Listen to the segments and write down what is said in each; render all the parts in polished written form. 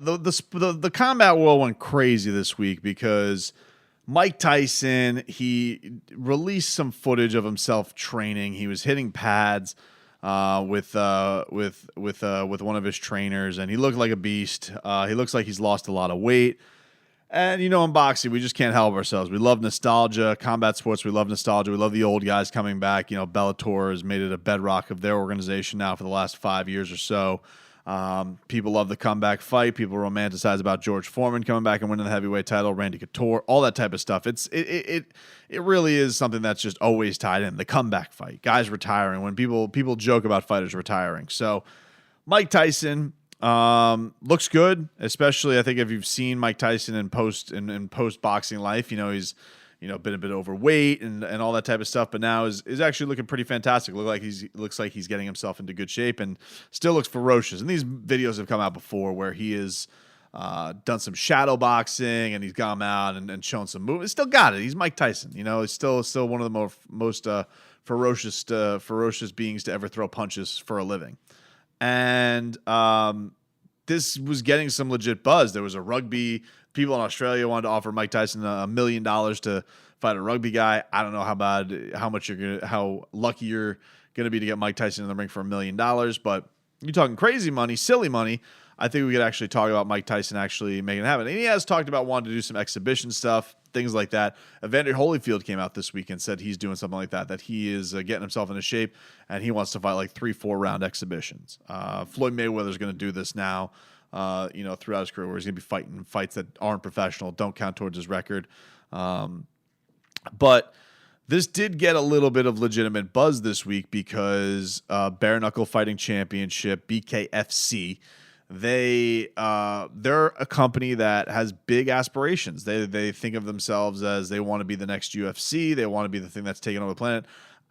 The combat world went crazy this week because Mike Tyson, he released some footage of himself training. He was hitting pads with one of his trainers, and he looked like a beast. He looks like he's lost a lot of weight. And, in boxing, we just can't help ourselves. We love nostalgia. Combat sports, we love nostalgia. We love the old guys coming back. Bellator has made it a bedrock of their organization now for the last 5 years or so. People love the comeback fight. People romanticize about George Foreman coming back and winning the heavyweight title, Randy Couture, all that type of stuff. It really is something that's just always tied in. The comeback fight, guys retiring, when people joke about fighters retiring. So Mike Tyson looks good, especially I think if you've seen Mike Tyson in post boxing life, he's been a bit overweight and all that type of stuff, but now is actually looking pretty fantastic. Looks like he's getting himself into good shape and still looks ferocious. And these videos have come out before where he has done some shadow boxing and he's gone out and shown some movement. He's still got it. He's Mike Tyson. He's still one of the most ferocious beings to ever throw punches for a living. And this was getting some legit buzz. There was a rugby. People in Australia wanted to offer Mike Tyson $1 million to fight a rugby guy. I don't know how lucky you're gonna be to get Mike Tyson in the ring for $1 million, but you're talking crazy money, silly money. I think we could actually talk about Mike Tyson actually making it happen. And he has talked about wanting to do some exhibition stuff, things like that. Evander Holyfield came out this week and said he's doing something like that he is getting himself into shape and he wants to fight like 3-4 round exhibitions. Floyd Mayweather's going to do this now, throughout his career, where he's going to be fighting fights that aren't professional, don't count towards his record. But this did get a little bit of legitimate buzz this week because Bare Knuckle Fighting Championship, BKFC, they're a company that has big aspirations. They think of themselves as they want to be the next UFC. They want to be the thing that's taking over the planet.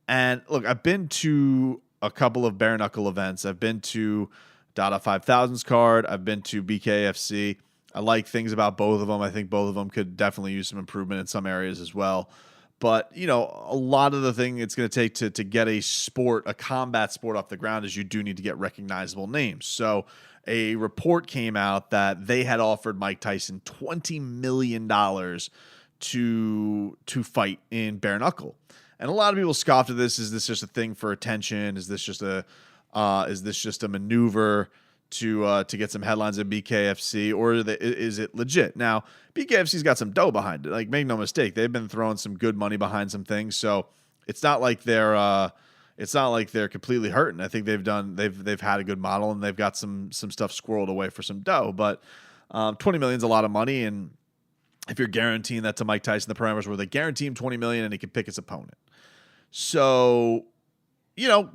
And look, I've been to a couple of Bare Knuckle events. I've been to Dada 5000's card. I've been to BKFC. I like things about both of them. I think both of them could definitely use some improvement in some areas as well. But, a lot of the thing it's going to take to get a combat sport off the ground is you do need to get recognizable names. So a report came out that they had offered Mike Tyson $20 million to fight in bare knuckle. And a lot of people scoffed at this. Is this just a thing for attention? Is this just a maneuver to get some headlines at BKFC, or is it legit? Now, BKFC's got some dough behind it. Like, make no mistake, they've been throwing some good money behind some things, so it's not like they're completely hurting. I think they've had a good model and they've got some stuff squirreled away for some dough. But $20 million is a lot of money, and if you're guaranteeing that to Mike Tyson, the parameters where they guarantee him $20 million and he can pick his opponent. So,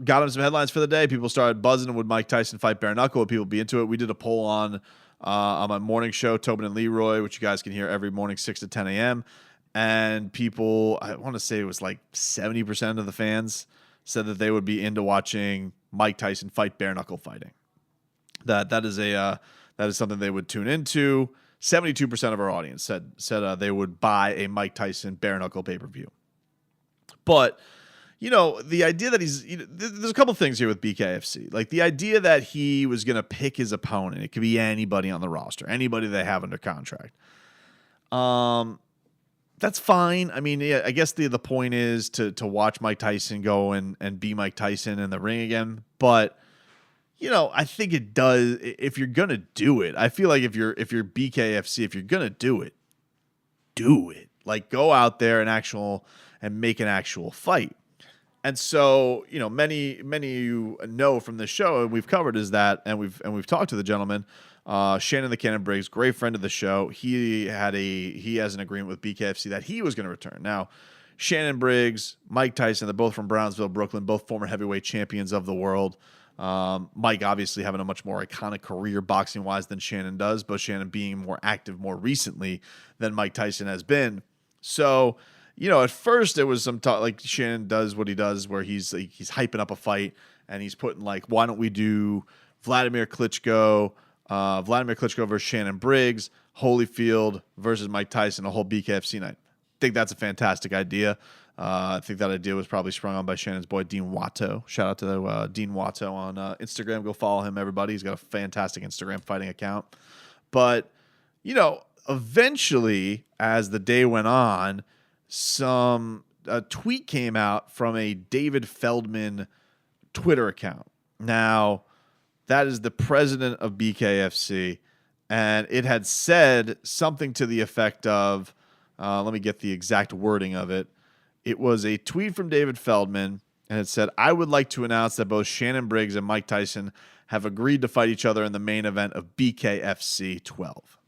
got him some headlines for the day. People started buzzing. Would Mike Tyson fight bare knuckle? Would people be into it? We did a poll on my morning show, Tobin and Leroy, which you guys can hear every morning, 6 to 10 a.m. And people, I want to say it was like 70% of the fans said that they would be into watching Mike Tyson fight bare knuckle fighting. That is something they would tune into. 72% of our audience said they would buy a Mike Tyson bare knuckle pay-per-view. But the idea that there's a couple things here with BKFC. Like, the idea that he was going to pick his opponent, it could be anybody on the roster, anybody they have under contract. That's fine. I mean, I guess the point is to watch Mike Tyson go and be Mike Tyson in the ring again. But, I think it does, if you're going to do it, I feel like if you're BKFC, if you're going to do it, do it. Like, go out there and make an actual fight. And so, many of you know from this show, and we've covered is that, and we've talked to the gentleman, Shannon the Cannon Briggs, great friend of the show. He has an agreement with BKFC that he was going to return. Now, Shannon Briggs, Mike Tyson, they're both from Brownsville, Brooklyn, both former heavyweight champions of the world. Mike obviously having a much more iconic career boxing wise than Shannon does, but Shannon being more active more recently than Mike Tyson has been. So, at first it was some talk, like Shannon does what he does, where he's hyping up a fight and he's putting like, why don't we do Vladimir Klitschko versus Shannon Briggs, Holyfield versus Mike Tyson, a whole BKFC night. I think that's a fantastic idea. I think that idea was probably sprung on by Shannon's boy, Dean Watto. Shout out to Dean Watto on Instagram. Go follow him, everybody. He's got a fantastic Instagram fighting account. But, eventually, as the day went on, a tweet came out from a David Feldman Twitter account. Now, that is the president of BKFC, and it had said something to the effect of, let me get the exact wording of it. It was a tweet from David Feldman, and it said, "I would like to announce that both Shannon Briggs and Mike Tyson have agreed to fight each other in the main event of BKFC 12,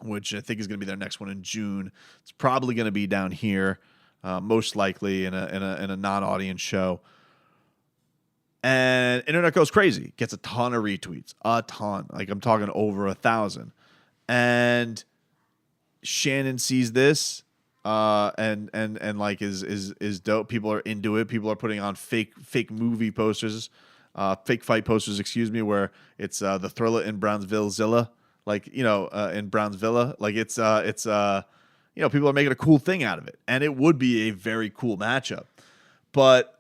which I think is going to be their next one in June. It's probably going to be down here, most likely in a non-audience show." And internet goes crazy, gets a ton of retweets, a ton. Like, I'm talking over 1,000. And Shannon sees this, and like is dope. People are into it. People are putting on fake movie posters, fake fight posters, excuse me, where it's the Thriller in Brownsville Zilla, like, in Brownsville. Like, it's people are making a cool thing out of it, and it would be a very cool matchup. But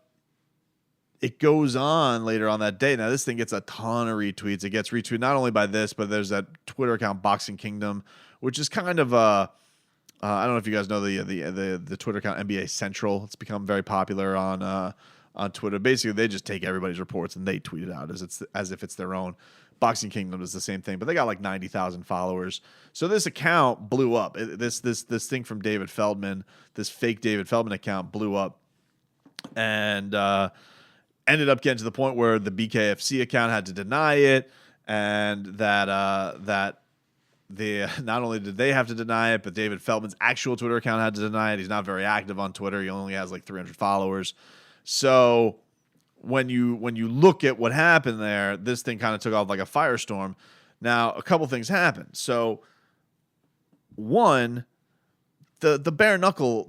it goes on later on that day. Now, this thing gets a ton of retweets. It gets retweeted not only by this, but there's that Twitter account, Boxing Kingdom, which is kind of I don't know if you guys know the Twitter account NBA Central. It's become very popular on Twitter. Basically, they just take everybody's reports and they tweet it out as if it's their own. Boxing Kingdom is the same thing, but they got like 90,000 followers. So this account blew up. This thing from David Feldman, this fake David Feldman account blew up, and ended up getting to the point where the BKFC account had to deny it, and that not only did they have to deny it, but David Feldman's actual Twitter account had to deny it. He's not very active on Twitter. He only has like 300 followers. So when you look at what happened there, this thing kind of took off like a firestorm. Now, a couple things happened. So one, the bare knuckle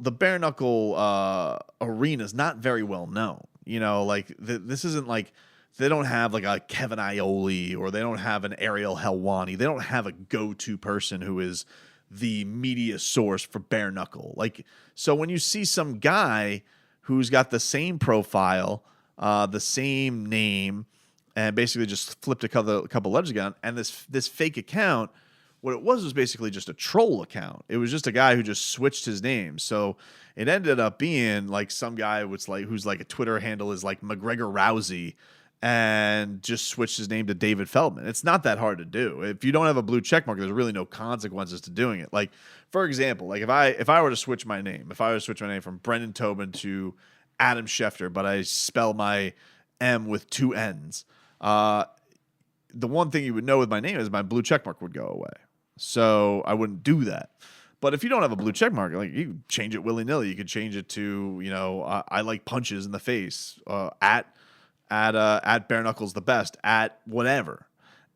arena is not very well known. This isn't like, they don't have like a Kevin Iole, or they don't have an Ariel Helwani. They don't have a go-to person who is the media source for bare knuckle. Like, so when you see some guy who's got the same profile, the same name, and basically just flipped a couple letters again, and this fake account, what it was basically just a troll account. It was just a guy who just switched his name. So it ended up being like some guy who's like a Twitter handle is like McGregor Rousey, and just switched his name to David Feldman. It's not that hard to do. If you don't have a blue check mark, there's really no consequences to doing it. Like, for example, like if I were to switch my name, from Brendan Tobin to Adam Schefter, but I spell my M with two N's, the one thing you would know with my name is my blue check mark would go away. So I wouldn't do that. But if you don't have a blue check mark, like, you can change it willy-nilly. You could change it to, I like punches in the face, at Bare Knuckles the best, at whatever.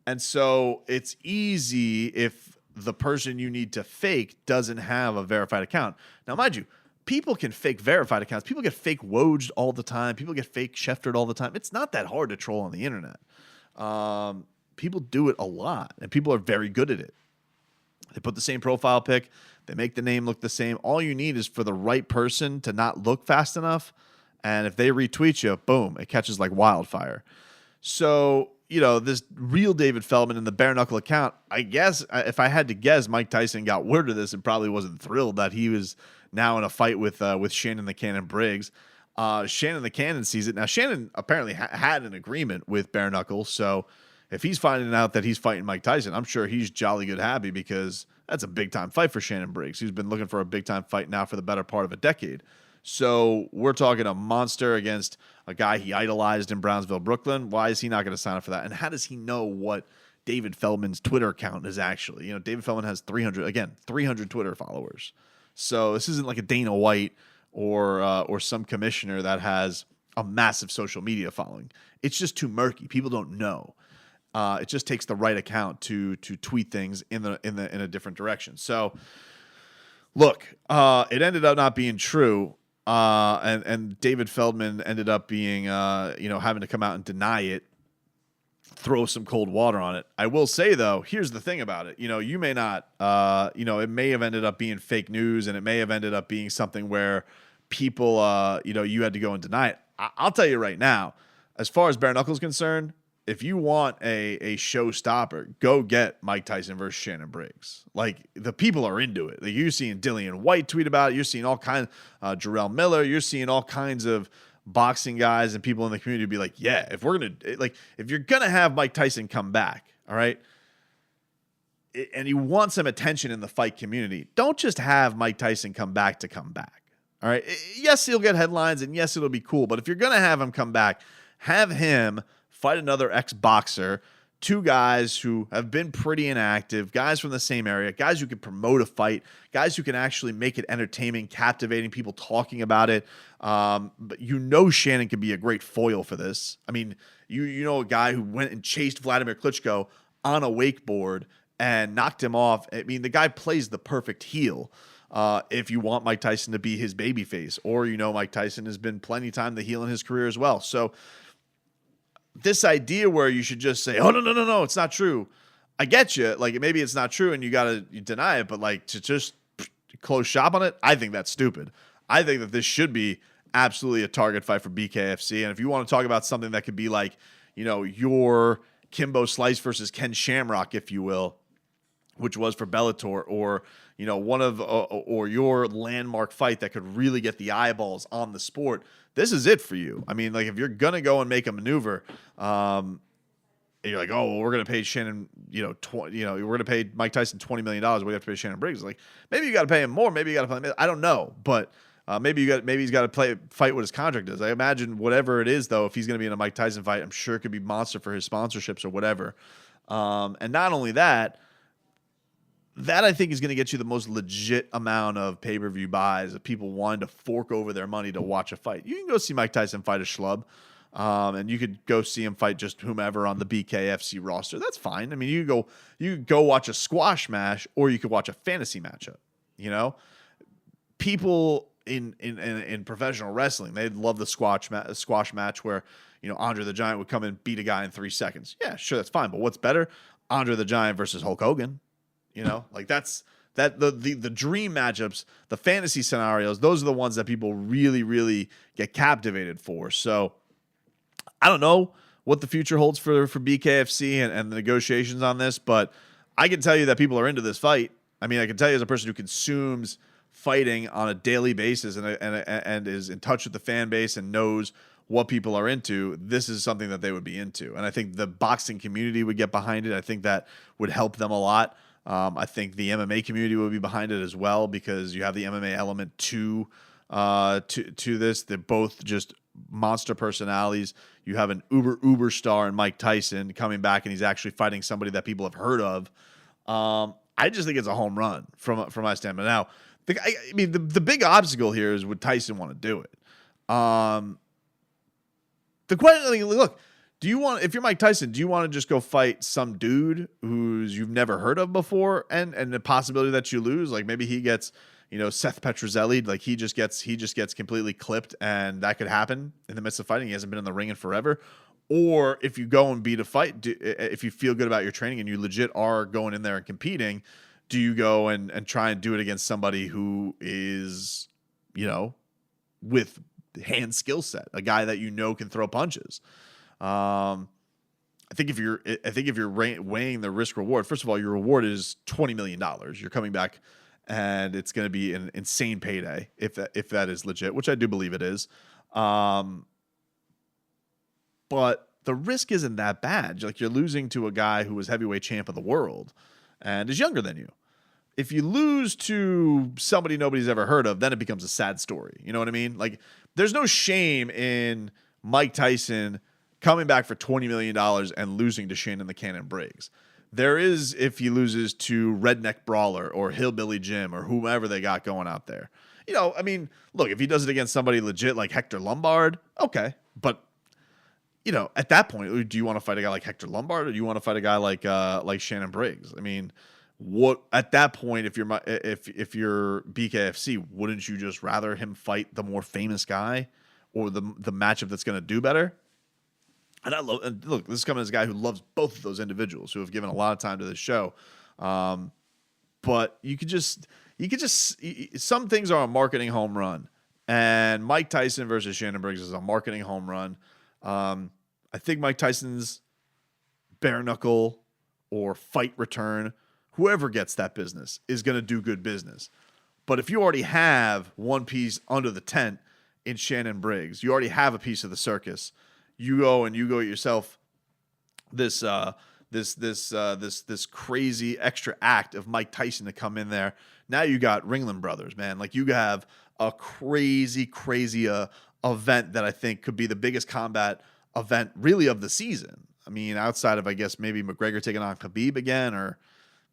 And so it's easy if the person you need to fake doesn't have a verified account. Now, mind you, people can fake verified accounts. People get fake Wojed all the time. People get fake Scheftered all the time. It's not that hard to troll on the internet. People do it a lot, and people are very good at it. They put the same profile pic. They make the name look the same. All you need is for the right person to not look fast enough, and if they retweet you, boom, it catches like wildfire. So, this real David Feldman in the bare knuckle account, I guess, if I had to guess, Mike Tyson got word of this and probably wasn't thrilled that he was now in a fight with Shannon the Cannon Briggs. Shannon the Cannon sees it. Now, Shannon apparently had an agreement with bare knuckle, so if he's finding out that he's fighting Mike Tyson, I'm sure he's jolly good happy, because that's a big-time fight for Shannon Briggs. He's been looking for a big-time fight now for the better part of a decade. So we're talking a monster against a guy he idolized in Brownsville, Brooklyn. Why is he not going to sign up for that? And how does he know what David Feldman's Twitter account is actually? David Feldman has 300 Twitter followers. So this isn't like a Dana White or some commissioner that has a massive social media following. It's just too murky. People don't know. It just takes the right account to tweet things in a different direction. So, look, it ended up not being true, and David Feldman ended up being having to come out and deny it, throw some cold water on it. I will say, though, here's the thing about it. You may not, it may have ended up being fake news, and it may have ended up being something where people, you had to go and deny it. I'll tell you right now, as far as bare knuckle is concerned, if you want a showstopper, go get Mike Tyson versus Shannon Briggs. Like, the people are into it. Like, you're seeing Dillian White tweet about it. You're seeing all kinds, Jarrell Miller. You're seeing all kinds of boxing guys and people in the community be like, yeah, if you're gonna have Mike Tyson come back, all right, and you want some attention in the fight community, don't just have Mike Tyson come back to come back. All right. Yes, he'll get headlines, and yes, it'll be cool. But if you're gonna have him come back, have him fight another ex-boxer, two guys who have been pretty inactive, guys from the same area, guys who can promote a fight, guys who can actually make it entertaining, captivating, people talking about it. But Shannon could be a great foil for this. I mean, you know a guy who went and chased Vladimir Klitschko on a wakeboard and knocked him off. I mean, the guy plays the perfect heel. If you want Mike Tyson to be his babyface, or Mike Tyson has been plenty of time the heel in his career as well. So this idea where you should just say, oh, no, it's not true. I get you. Like, maybe it's not true and you deny it, but like, to just close shop on it, I think that's stupid. I think that this should be absolutely a target fight for BKFC. And if you want to talk about something that could be like, your Kimbo Slice versus Ken Shamrock, if you will, which was for Bellator, or or your landmark fight that could really get the eyeballs on the sport, this is it for you. I mean, like, if you're gonna go and make a maneuver, and you're like, oh, well, we're gonna pay Shannon, we're gonna pay Mike Tyson $20 million. We have to pay Shannon Briggs. Like, maybe you got to pay him more. Maybe you got to pay him. I don't know, but maybe he's got to fight what his contract is. I imagine whatever it is, though, if he's gonna be in a Mike Tyson fight, I'm sure it could be monster for his sponsorships or whatever. And not only that. That, I think, is going to get you the most legit amount of pay-per-view buys of people wanting to fork over their money to watch a fight. You can go see Mike Tyson fight a schlub, and you could go see him fight just whomever on the BKFC roster. That's fine. I mean, you could go watch a squash match, or you could watch a fantasy matchup. People in professional wrestling, they'd love the squash match where Andre the Giant would come and beat a guy in 3 seconds. Yeah, sure, that's fine. But what's better? Andre the Giant versus Hulk Hogan. Like, the dream matchups, the fantasy scenarios, those are the ones that people really, really get captivated for. So I don't know what the future holds for BKFC and the negotiations on this, but I can tell you that people are into this fight. I mean, I can tell you as a person who consumes fighting on a daily basis and is in touch with the fan base and knows what people are into, this is something that they would be into. And I think the boxing community would get behind it. I think that would help them a lot. I think the MMA community will be behind it as well, because you have the MMA element to this. They're both just monster personalities. You have an uber star in Mike Tyson coming back, and he's actually fighting somebody that people have heard of. I just think it's a home run from my standpoint. Now, the big obstacle here is, would Tyson want to do it? The question, look. If you're Mike Tyson, do you want to just go fight some dude who's you've never heard of before, and the possibility that you lose, like maybe he gets, Seth Petrozelli, like he just gets completely clipped, and that could happen in the midst of fighting. He hasn't been in the ring in forever. Or if you go and beat a fight, if you feel good about your training and you legit are going in there and competing, do you go and try and do it against somebody who is, with hand skill set, a guy that can throw punches? I think if you're weighing the risk reward, first of all, your reward is $20 million. You're coming back, and it's going to be an insane payday if that is legit, which I do believe it is. But the risk isn't that bad. Like, you're losing to a guy who was heavyweight champ of the world and is younger than you. If you lose to somebody nobody's ever heard of, then it becomes a sad story. You know what I mean? Like, there's no shame in Mike Tyson coming back for $20 million and losing to Shannon the Cannon Briggs. There is if he loses to Redneck Brawler or Hillbilly Jim or whomever they got going out there. I mean, look, if he does it against somebody legit like Hector Lombard, okay. But, at that point, do you want to fight a guy like Hector Lombard, or do you want to fight a guy like Shannon Briggs? I mean, what at that point, if you're BKFC, wouldn't you just rather him fight the more famous guy or the matchup that's going to do better? And look, this is coming as a guy who loves both of those individuals who have given a lot of time to this show. But you could just some things are a marketing home run, and Mike Tyson versus Shannon Briggs is a marketing home run. I think Mike Tyson's bare knuckle or fight return, whoever gets that business is going to do good business. But if you already have one piece under the tent in Shannon Briggs, you already have a piece of the circus. You go get yourself this crazy extra act of Mike Tyson to come in there. Now you got Ringling Brothers, man. Like, you have a crazy event that I think could be the biggest combat event really of the season. I mean, outside of, I guess, maybe McGregor taking on Khabib again, or,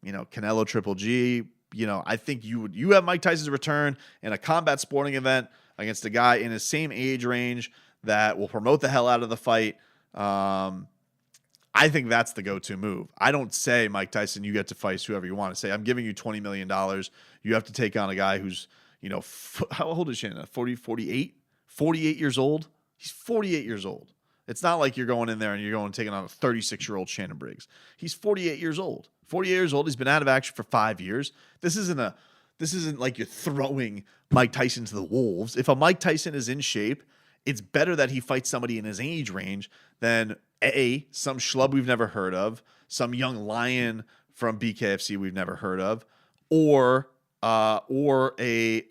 Canelo Triple G. I think you have Mike Tyson's return in a combat sporting event against a guy in his same age range that will promote the hell out of the fight. I think that's the go-to move. I don't say, Mike Tyson, you get to fight whoever you want to say. I'm giving you $20 million. You have to take on a guy who's, how old is Shannon? 48? 48 years old? He's 48 years old. It's not like you're going in there and you're taking on a 36-year-old Shannon Briggs. He's 48 years old. 48 years old. He's been out of action for 5 years. This isn't like you're throwing Mike Tyson to the wolves. If a Mike Tyson is in shape, it's better that he fights somebody in his age range than some schlub we've never heard of, some young lion from BKFC we've never heard of, or a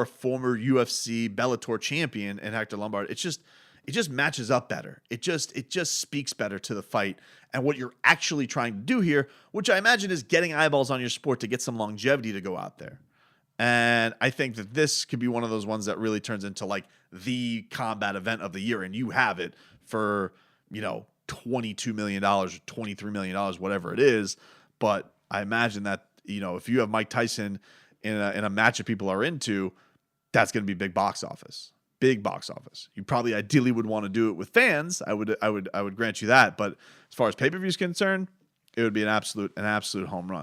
former UFC Bellator champion and Hector Lombard. It just matches up better. It just speaks better to the fight and what you're actually trying to do here, which I imagine is getting eyeballs on your sport to get some longevity to go out there. And I think that this could be one of those ones that really turns into like the combat event of the year, and you have it for, $22 million or $23 million, whatever it is. But I imagine that, if you have Mike Tyson in a match that people are into, that's going to be big box office. Big box office. You probably ideally would want to do it with fans. I would grant you that. But as far as pay-per-view is concerned, it would be an absolute home run.